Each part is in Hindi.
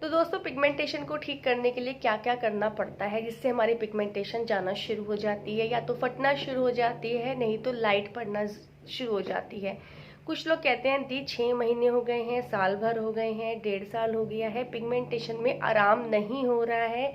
तो दोस्तों पिगमेंटेशन को ठीक करने के लिए क्या क्या करना पड़ता है जिससे हमारी पिगमेंटेशन जाना शुरू हो जाती है, या तो फटना शुरू हो जाती है, नहीं तो लाइट पड़ना शुरू हो जाती है। कुछ लोग कहते हैं दी 6 महीने हो गए हैं, साल भर हो गए हैं, 1.5 साल हो गया है, पिगमेंटेशन में आराम नहीं हो रहा है,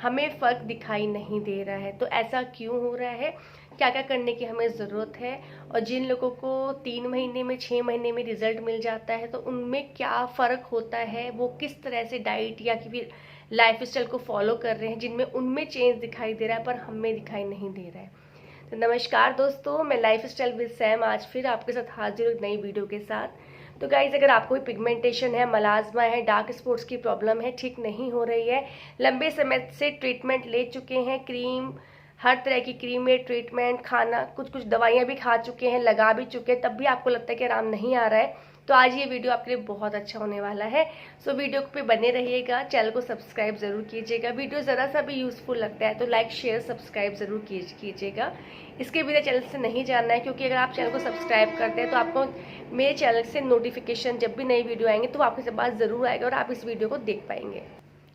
हमें फ़र्क दिखाई नहीं दे रहा है। तो ऐसा क्यों हो रहा है, क्या क्या करने की हमें ज़रूरत है, और जिन लोगों को 3 महीने में 6 महीने में रिजल्ट मिल जाता है तो उनमें क्या फ़र्क होता है, वो किस तरह से डाइट या फिर लाइफ स्टाइल को फॉलो कर रहे हैं जिनमें उनमें चेंज दिखाई दे रहा है पर हमें दिखाई नहीं दे रहा है। तो नमस्कार दोस्तों, मैं लाइफ स्टाइल विद सैम आज फिर आपके साथ हाजिर हूँ एक नई वीडियो के साथ। तो गाइज, अगर आपको पिगमेंटेशन है, मलाज्मा है, डार्क स्पॉट्स की प्रॉब्लम है, ठीक नहीं हो रही है, लंबे समय से ट्रीटमेंट ले चुके हैं, क्रीम, हर तरह की क्रीमें, ट्रीटमेंट, खाना, कुछ कुछ दवाइयाँ भी खा चुके हैं, लगा भी चुके हैं, तब भी आपको लगता है कि आराम नहीं आ रहा है, तो आज ये वीडियो आपके लिए बहुत अच्छा होने वाला है। सो वीडियो पे बने रहिएगा, चैनल को सब्सक्राइब जरूर कीजिएगा। वीडियो ज़रा सा भी यूज़फुल लगता है तो लाइक शेयर सब्सक्राइब जरूर कीजिएगा। इसके बिना चैनल से नहीं जानना है, क्योंकि अगर आप चैनल को सब्सक्राइब करते हैं तो आपको मेरे चैनल से नोटिफिकेशन जब भी नई वीडियो आएंगे तो आपके पास ज़रूर आएगा और आप इस वीडियो को देख पाएंगे।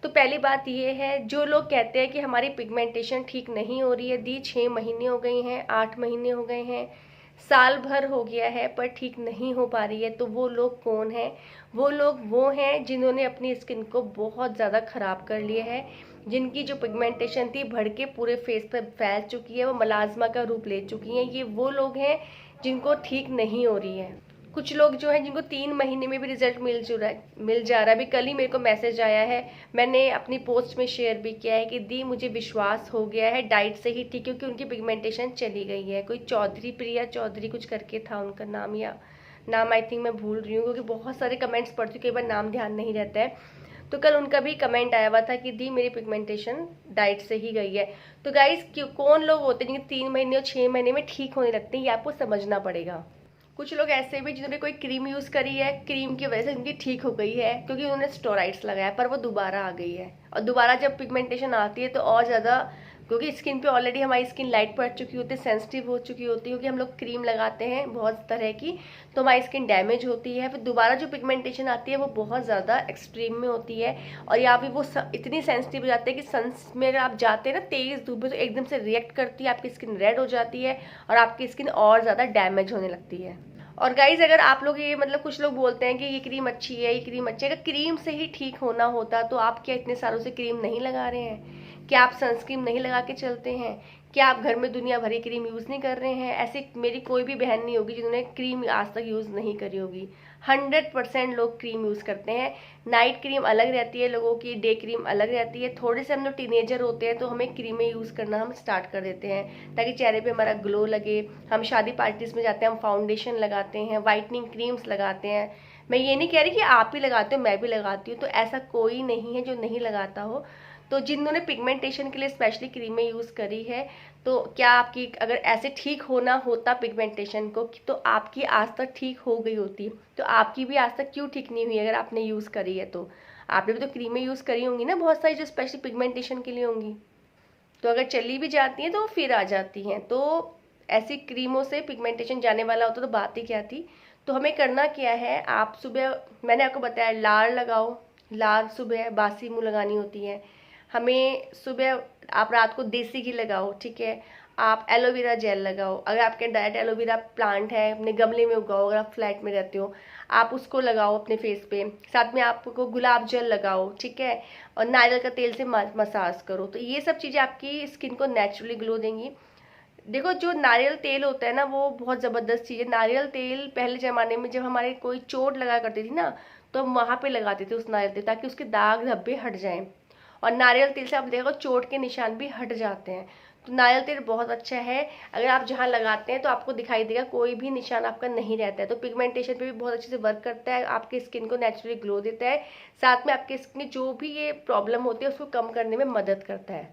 तो पहली बात ये है, जो लोग कहते हैं कि हमारी पिगमेंटेशन ठीक नहीं हो रही है, दी 6 महीने हो गई हैं, 8 महीने हो गए हैं, साल भर हो गया है पर ठीक नहीं हो पा रही है, तो वो लोग कौन हैं? वो हैं जिन्होंने अपनी स्किन को बहुत ज़्यादा ख़राब कर लिया है, जिनकी जो पिगमेंटेशन थी बढ़ के पूरे फेस पर फैल चुकी है, वो मलाज्मा का रूप ले चुकी हैं। ये वो लोग हैं जिनको ठीक नहीं हो रही है। कुछ लोग जो हैं जिनको 3 महीने में भी रिजल्ट मिल जा रहा है। अभी कल ही मेरे को मैसेज आया है, मैंने अपनी पोस्ट में शेयर भी किया है कि दी मुझे विश्वास हो गया है डाइट से ही ठीक, क्योंकि उनकी पिगमेंटेशन चली गई है। कोई चौधरी, प्रिया चौधरी कुछ करके था उनका नाम, या नाम आई थिंक मैं भूल रही हूँ, क्योंकि बहुत सारे कमेंट्स पढ़ती हूँ, कई बार नाम ध्यान नहीं रहता है। तो कल उनका भी कमेंट आया हुआ था कि दी मेरी पिगमेंटेशन डाइट से ही गई है। तो गाइज, कौन लोग होते हैं जिनके 3 महीने और 6 महीने में ठीक होने लगते हैं, ये आपको समझना पड़ेगा। कुछ लोग ऐसे भी जिन्होंने कोई क्रीम यूज़ करी है, क्रीम की वजह से उनकी ठीक हो गई है क्योंकि उन्होंने स्टेरॉइड्स लगाया, पर वो दोबारा आ गई है, और दोबारा जब पिगमेंटेशन आती है तो और ज़्यादा, क्योंकि स्किन पे ऑलरेडी हमारी स्किन लाइट पड़ चुकी होती है, सेंसिटिव हो चुकी होती है, क्योंकि हम लोग क्रीम लगाते हैं बहुत तरह की, तो हमारी स्किन डैमेज होती है। फिर दोबारा जो पिगमेंटेशन आती है वो बहुत ज़्यादा एक्सट्रीम में होती है, और या फिर वो इतनी सेंसिटिव हो जाते हैं कि सन में अगर आप जाते हैं ना तेज़ धूप में तो एकदम से रिएक्ट करती है, आपकी स्किन रेड हो जाती है और आपकी स्किन और ज़्यादा डैमेज होने लगती है। और गाइज, अगर आप लोग ये कुछ लोग बोलते हैं कि ये क्रीम अच्छी है, ये क्रीम अच्छी है, अगर क्रीम से ही ठीक होना होता तो आप क्या इतने सालों से क्रीम नहीं लगा रहे हैं? क्या आप सनस्क्रीन नहीं लगा के चलते हैं? क्या आप घर में दुनिया भरी क्रीम यूज़ नहीं कर रहे हैं? ऐसे मेरी कोई भी बहन नहीं होगी जिन्होंने क्रीम आज तक यूज़ नहीं करी होगी। 100% लोग क्रीम यूज़ करते हैं। नाइट क्रीम अलग रहती है लोगों की, डे क्रीम अलग रहती है। थोड़े से हम लोग टीनेजर होते हैं तो हमें क्रीमें यूज़ करना हम स्टार्ट कर देते हैं ताकि चेहरे पे हमारा ग्लो लगे। हम शादी पार्टीज में जाते हैं, हम फाउंडेशन लगाते हैं, वाइटनिंग क्रीम्स लगाते हैं। मैं ये नहीं कह रही कि आप ही लगाते हो, मैं भी लगाती हूँ, तो ऐसा कोई नहीं है जो नहीं लगाता हो। तो जिन्होंने पिगमेंटेशन के लिए स्पेशली क्रीमें यूज़ करी है, तो क्या आपकी अगर ऐसे ठीक होना होता पिगमेंटेशन को तो आपकी आज तक ठीक हो गई होती, तो आपकी भी आज तक क्यों ठीक नहीं हुई? अगर आपने यूज़ करी है तो आपने भी तो क्रीमें यूज़ करी होंगी ना बहुत सारी, जो स्पेशली पिगमेंटेशन के लिए होंगी। तो अगर चली भी जाती हैं तो फिर आ जाती हैं। तो ऐसी क्रीमों से पिगमेंटेशन जाने वाला होता तो बात ही क्या थी। तो हमें करना क्या है, आप सुबह, मैंने आपको बताया लार लगाओ, लार सुबह बासी मुँह लगानी होती है हमें। सुबह आप रात को देसी घी लगाओ, ठीक है। आप एलोवेरा जेल लगाओ, अगर आपके डायरेक्ट एलोवेरा प्लांट है अपने गमले में उगाओ, अगर आप फ्लैट में रहते हो आप उसको लगाओ अपने फेस पे। साथ में आपको गुलाब जल लगाओ, ठीक है, और नारियल का तेल से मसाज करो। तो ये सब चीज़ें आपकी स्किन को नेचुरली ग्लो देंगी। देखो, जो नारियल तेल होता है ना वो बहुत ज़बरदस्त चीज़ है। नारियल तेल पहले ज़माने में जब हमारे कोई चोट लगा करती थी ना, तो हम वहाँ पे लगाते थे उस नारियल तेल, ताकि उसके दाग धब्बे हट जाएं। और नारियल तेल से आप देखो चोट के निशान भी हट जाते हैं। तो नारियल तेल बहुत अच्छा है, अगर आप जहाँ लगाते हैं तो आपको दिखाई देगा कोई भी निशान आपका नहीं रहता है। तो पिगमेंटेशन पे भी बहुत अच्छे से वर्क करता है, आपकी स्किन को नेचुरली ग्लो देता है, साथ में आपकी स्किन की जो भी ये प्रॉब्लम होती है उसको कम करने में मदद करता है।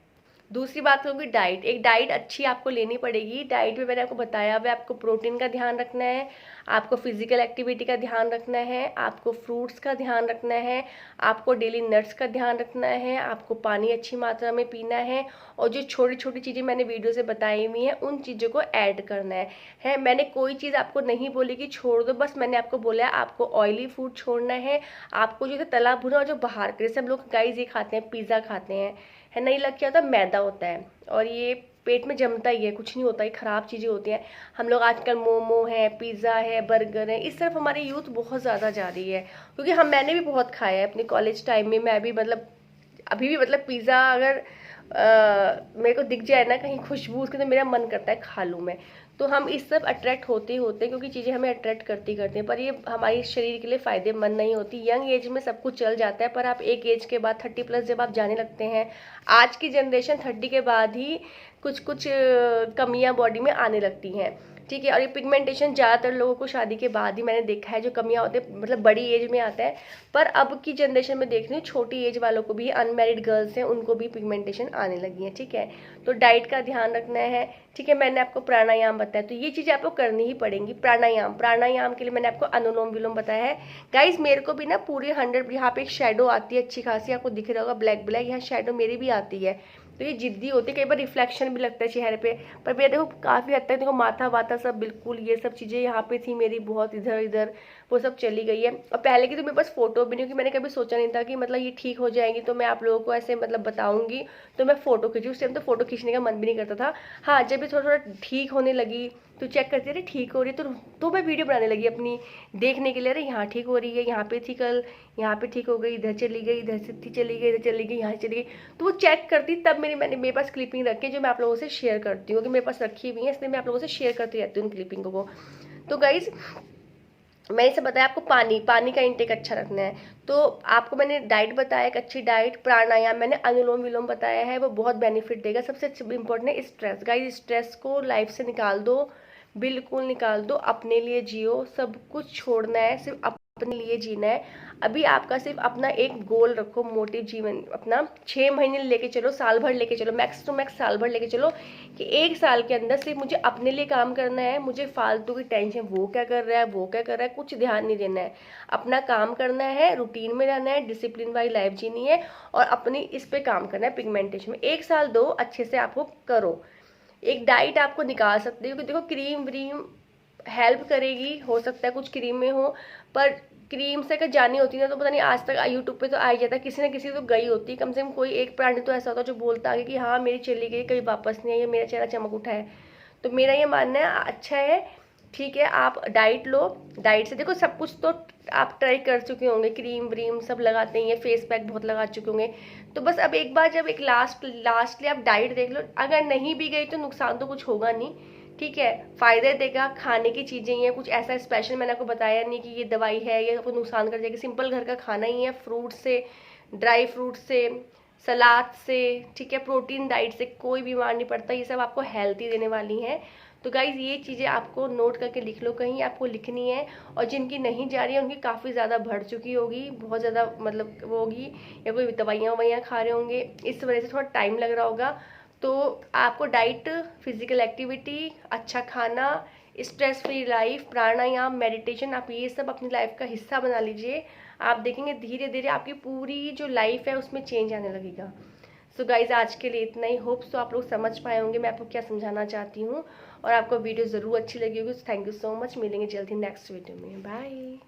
दूसरी बात होगी डाइट। एक डाइट अच्छी आपको लेनी पड़ेगी। डाइट में मैंने आपको बताया हुआ, आपको प्रोटीन का ध्यान रखना है, आपको फिजिकल एक्टिविटी का ध्यान रखना है, आपको फ्रूट्स का ध्यान रखना है, आपको डेली नट्स का ध्यान रखना है, आपको पानी अच्छी मात्रा में पीना है, और जो छोटी छोटी चीज़ें मैंने वीडियो से बताई हुई हैं उन चीज़ों को ऐड करना है। मैंने कोई चीज़ आपको नहीं बोली कि छोड़ दो, बस मैंने आपको बोला है आपको ऑयली फूड छोड़ना है, आपको जो है तला भुना और जो बाहर के, जैसे हम लोग गाइस ये खाते हैं, पिज़्ज़ा खाते हैं, है नहीं, लग क्या होता है, मैदा होता है और ये पेट में जमता ही है, कुछ नहीं होता, ये खराब चीज़ें होती हैं। हम लोग आजकल मोमो है, पिज़्ज़ा है, बर्गर है, इस तरफ हमारी यूथ बहुत ज़्यादा जा रही है, क्योंकि मैंने भी बहुत खाया है अपने कॉलेज टाइम में। मैं भी मतलब अभी भी मतलब पिज़्ज़ा अगर मेरे को दिख जाए ना कहीं खुशबू उसके, तो मेरा मन करता है खा लूँ मैं। तो हम इस सब अट्रैक्ट होते होते, क्योंकि चीज़ें हमें अट्रैक्ट करती करती हैं, पर ये हमारे शरीर के लिए फ़ायदेमंद नहीं होती। यंग एज में सब कुछ चल जाता है, पर आप एक एज के बाद 30+ जब आप जाने लगते हैं, आज की जनरेशन 30 के बाद ही कुछ कुछ कमियां बॉडी में आने लगती हैं, ठीक है। और ये पिगमेंटेशन ज़्यादातर लोगों को शादी के बाद ही मैंने देखा है, जो कमियां होते हैं मतलब बड़ी एज में आता है। पर अब की जनरेशन में देख रही हूँ छोटी एज वालों को भी, अनमैरिड गर्ल्स हैं उनको भी पिगमेंटेशन आने लगी है, ठीक है। तो डाइट का ध्यान रखना है, ठीक है। मैंने आपको प्राणायाम बताया, तो ये चीज़ें आपको करनी ही पड़ेंगी। प्राणायाम के लिए मैंने आपको अनुलोम विलोम बताया है। गाइज मेरे को भी ना पूरी 100, यहाँ पे एक शेडो आती है अच्छी खासी, आपको दिख रहा होगा ब्लैक ब्लैक, यहाँ शेडो मेरी भी आती है, तो ये जिद्दी होती है, कई बार रिफ्लेक्शन भी लगता है चेहरे पे। पर मेरा देखो काफ़ी हद तक देखो माथा वाथा सब बिल्कुल, ये सब चीज़ें यहाँ पे थी मेरी बहुत, इधर इधर वो सब चली गई है। और पहले की तो मेरे पास फोटो भी नहीं, क्योंकि मैंने कभी सोचा नहीं था कि मतलब ये ठीक हो जाएंगी तो मैं आप लोगों को ऐसे मतलब बताऊंगी, तो मैं फोटो खींची। उस टाइम तो फोटो खींचने का मन भी नहीं करता था। हाँ, जब भी थोड़ा थोड़ा ठीक होने लगी तो चेक करती रही ठीक हो रही है, तो मैं वीडियो बनाने लगी अपनी देखने के लिए, अरे यहाँ ठीक हो रही है, यहाँ पे थी कल, यहाँ पे ठीक हो गई, इधर चली गई, इधर से थी चली गई, इधर चली गई, यहाँ चली गई। तो वो चेक करती, तब मैंने मेरे पास क्लिपिंग रखी है जो मैं आप लोगों से शेयर करती हूँ, कि मेरे पास रखी हुई है, इसलिए मैं आप लोगों से शेयर करती रहती हूँ उन क्लिपिंगों को। तो गाइज मैंने इसे बताया आपको पानी का इंटेक अच्छा रखना है। तो आपको मैंने डाइट बताया, एक अच्छी डाइट, प्राणायाम, मैंने अनुलोम विलोम बताया है, वो बहुत बेनिफिट देगा। सबसे इम्पोर्टेंट है स्ट्रेस। गाइस स्ट्रेस को लाइफ से निकाल दो, बिल्कुल निकाल दो, अपने लिए जियो, सब कुछ छोड़ना है, सिर्फ अपने लिए जीना है। अभी आपका सिर्फ अपना एक गोल रखो, मोटिव जीवन अपना 6 महीने लेके चलो, साल भर लेके चलो, मैक्स टू मैक्स साल भर लेके चलो, कि 1 साल के अंदर सिर्फ मुझे अपने लिए काम करना है, मुझे फालतू की टेंशन वो क्या कर रहा है, वो क्या कर रहा है, कुछ ध्यान नहीं देना है। अपना काम करना है, रूटीन में रहना है, डिसिप्लिन वाली लाइफ जीनी है, और अपनी इस पे काम करना है पिगमेंटेशन में। 1 साल दो, अच्छे से आपको करो। एक डाइट आपको निकाल सकते हो, क्योंकि देखो क्रीम व्रीम हेल्प करेगी, हो सकता है कुछ क्रीम में हो, पर क्रीम से अगर जानी होती ना तो पता नहीं आज तक यूट्यूब पे तो आ ही जाता, किसी ना किसी तो गई होती, कम से कम कोई एक प्राणी तो ऐसा होता जो बोलता है कि हाँ मेरी चली गई, कभी वापस नहीं आई, मेरा चेहरा चमक उठा है। तो मेरा ये मानना है अच्छा है, ठीक है। आप डाइट लो, डाइट से देखो सब कुछ तो आप ट्राई कर चुके होंगे, क्रीम व्रीम सब लगाते हैं, फेस पैक बहुत लगा चुके होंगे। तो बस अब एक बार जब एक लास्टली आप डाइट देख लो, अगर नहीं भी गई तो नुकसान तो कुछ होगा नहीं, ठीक है। फायदे देगा, खाने की चीज़ें ही है, कुछ ऐसा स्पेशल मैंने आपको बताया नहीं कि ये दवाई है, ये आपको नुकसान कर जाएगी। सिंपल घर का खाना ही है, फ्रूट से, ड्राई फ्रूट से, सलाद से, ठीक है, प्रोटीन डाइट से कोई बीमार नहीं पड़ता, ये सब आपको हेल्थी देने वाली हैं। तो गाइज ये चीज़ें आपको नोट करके लिख लो, कहीं आपको लिखनी है। और जिनकी नहीं जा रही है उनकी काफ़ी ज़्यादा बढ़ चुकी होगी, बहुत ज़्यादा मतलब वो होगी, या कोई दवाइयाँ ववाइयाँ खा रहे होंगे, इस वजह से थोड़ा टाइम लग रहा होगा। तो आपको डाइट, फिजिकल एक्टिविटी, अच्छा खाना, स्ट्रेस फ्री लाइफ, प्राणायाम, मेडिटेशन, आप ये सब अपनी लाइफ का हिस्सा बना लीजिए। आप देखेंगे धीरे धीरे आपकी पूरी जो लाइफ है उसमें चेंज आने लगेगा। सो गाइज आज के लिए इतना ही। होप्स तो आप लोग समझ पाए होंगे मैं आपको क्या समझाना चाहती हूँ, और आपको वीडियो ज़रूर अच्छी लगी होगी। थैंक यू सो मच, मिलेंगे जल्दी नेक्स्ट वीडियो में, बाय।